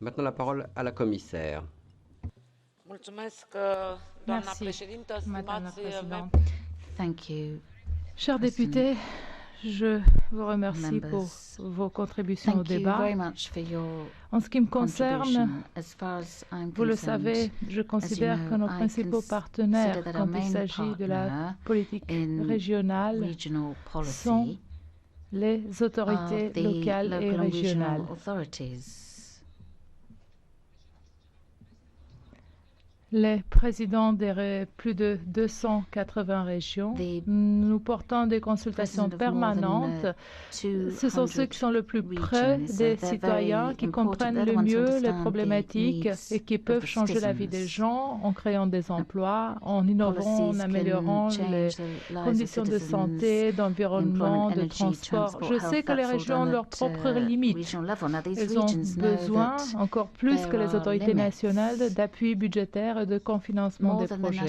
Maintenant, la parole à la commissaire. Merci, Madame la Présidente. Thank you, Chers President. députés, je vous remercie pour Members, vos contributions au Thank you débat. very much for your En ce qui me concerne, contribution. As far as I'm vous le concerned, savez, je considère que nos I principaux consider partenaires, that our quand il main s'agit de la partner politique in régionale, regional sont policy les autorités are the locales et local and régionales. regional authorities. Les présidents des plus de 280 régions, nous portons des consultations permanentes. Ce sont ceux qui sont le plus près des citoyens, qui comprennent le mieux les problématiques et qui peuvent changer la vie des gens en créant des emplois, en innovant, en améliorant les conditions de santé, d'environnement, de transport. Je sais que les régions ont leurs propres limites. Elles ont besoin, encore plus que les autorités nationales, d'appui budgétaire et de cofinancement des projets.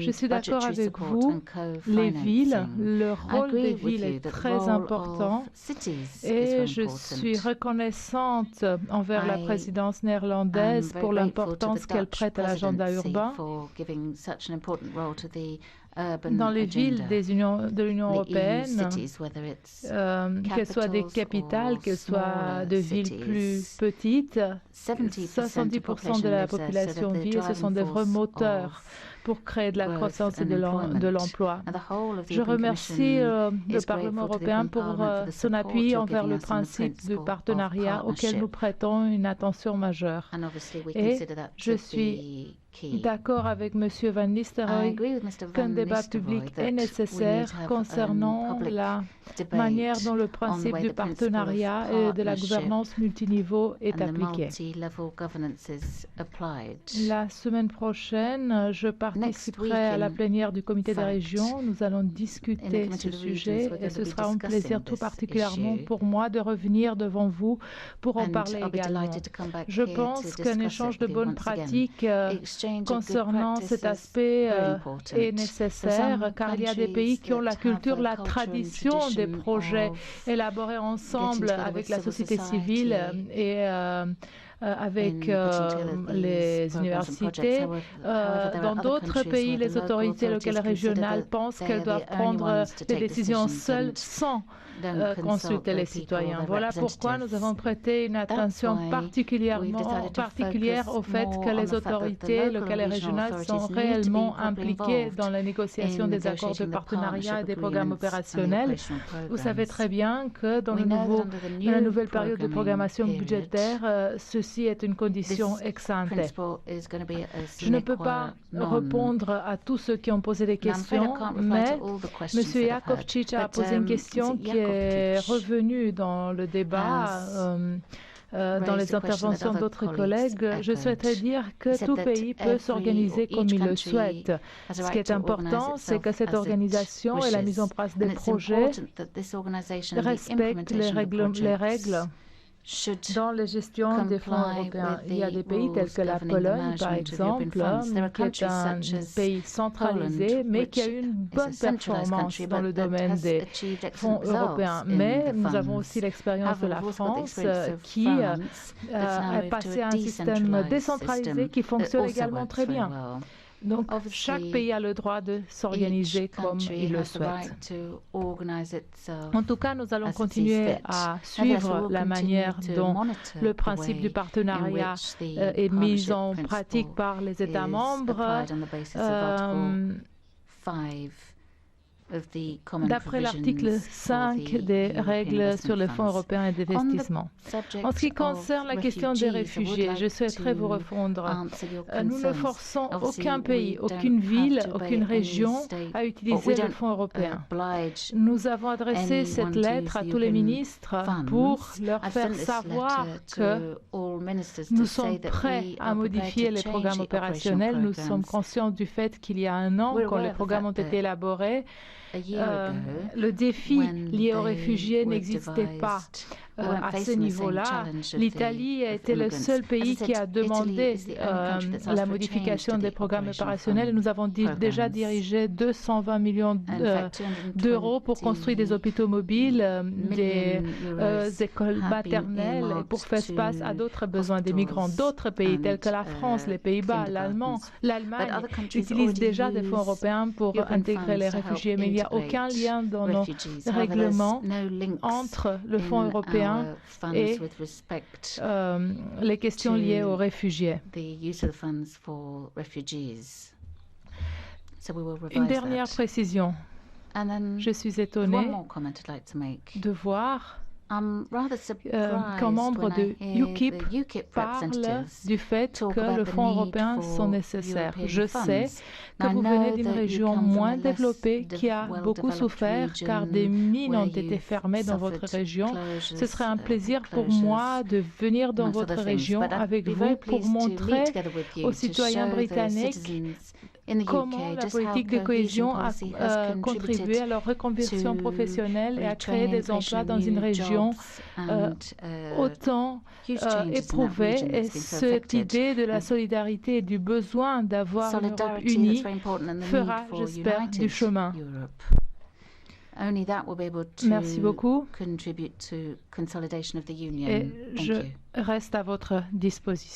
Je suis d'accord avec vous, les villes, le rôle des villes est très important et je suis reconnaissante envers la présidence néerlandaise pour l'importance qu'elle prête à l'agenda urbain dans les villes de l'Union européenne, qu'elles soient des capitales, qu'elles soient de villes plus petites. 70% de la population vit et ce sont des vrais moteurs pour créer de la croissance et de l'emploi. Je remercie le Parlement européen pour son appui envers le principe du partenariat auquel nous prêtons une attention majeure. Et je suis d'accord avec M. Van Nistelrooy qu'un débat public est nécessaire concernant la manière dont le principe du partenariat et de la gouvernance multiniveau est appliqué. La semaine prochaine, je participerai à la plénière du Comité des régions. Nous allons discuter ce sujet et ce sera un plaisir tout particulièrement pour moi de revenir devant vous pour en parler également. Je pense qu'un échange de bonnes pratiques concernant cet aspect est nécessaire car il y a des pays qui ont la culture, la tradition des projets élaborés ensemble avec la société civile et avec les universités. Dans d'autres pays, les autorités locales et régionales pensent qu'elles doivent prendre des décisions seules sans consulter les citoyens. Voilà pourquoi nous avons prêté une attention particulière au fait que les autorités locales et régionales sont réellement impliquées dans la négociation des accords de partenariat et des programmes opérationnels. Vous savez très bien que dans la nouvelle période de programmation budgétaire, ceci est une condition ex ante. Je ne peux pas répondre à tous ceux qui ont posé des questions, mais M. Jakovčić a posé une question qui est revenue dans le débat, dans les interventions d'autres collègues. Je souhaiterais dire que tout pays peut s'organiser comme il le souhaite. Ce qui est important, c'est que cette organisation et la mise en place des projets respectent les règles dans la gestion des fonds européens. Il y a des pays tels que la Pologne, par exemple, qui est un pays centralisé, mais qui a eu une bonne performance dans le domaine des fonds européens. Mais nous avons aussi l'expérience de la France qui est passée à un système décentralisé qui fonctionne également très bien. Donc, chaque pays a le droit de s'organiser comme il le souhaite. En tout cas, nous allons continuer à suivre la manière dont le principe du partenariat est mis en pratique par les États membres. D'après l'article 5 des règles sur les fonds européens et d'investissement. En ce qui concerne la question des réfugiés, je souhaiterais vous répondre. Nous ne forçons aucun pays, aucune ville, aucune région à utiliser les fonds européens. Nous avons adressé cette lettre à tous les ministres pour leur faire savoir que nous sommes prêts à modifier les programmes opérationnels. Nous sommes conscients du fait qu'il y a un an, quand les programmes ont été élaborés, le défi lié aux réfugiés n'existait pas à ce niveau-là. L'Italie a été le seul pays qui a demandé la modification des programmes opérationnels. Nous avons déjà dirigé 220 millions d'euros pour construire des hôpitaux mobiles, des écoles maternelles et pour faire face à d'autres besoins des migrants. D'autres pays tels que la France, les Pays-Bas, l'Allemagne utilisent déjà des fonds européens pour intégrer les réfugiés, mais il n'y a aucun lien dans nos règlements entre le fonds européen et les questions liées aux réfugiés. Une dernière précision. Je suis étonnée de voir qu'un membre de UKIP parle du fait que les fonds européens sont nécessaires. Je sais que vous venez d'une région moins développée qui a beaucoup souffert car des mines ont été fermées dans votre région. Ce serait un plaisir pour moi de venir dans votre région avec vous pour montrer aux citoyens britanniques comment la politique de cohésion a contribué à leur reconversion professionnelle et à créer des emplois dans une région autant éprouvée. Et cette idée de la solidarité et du besoin d'avoir une Europe unie fera, j'espère, du chemin. Merci beaucoup. Et je reste à votre disposition.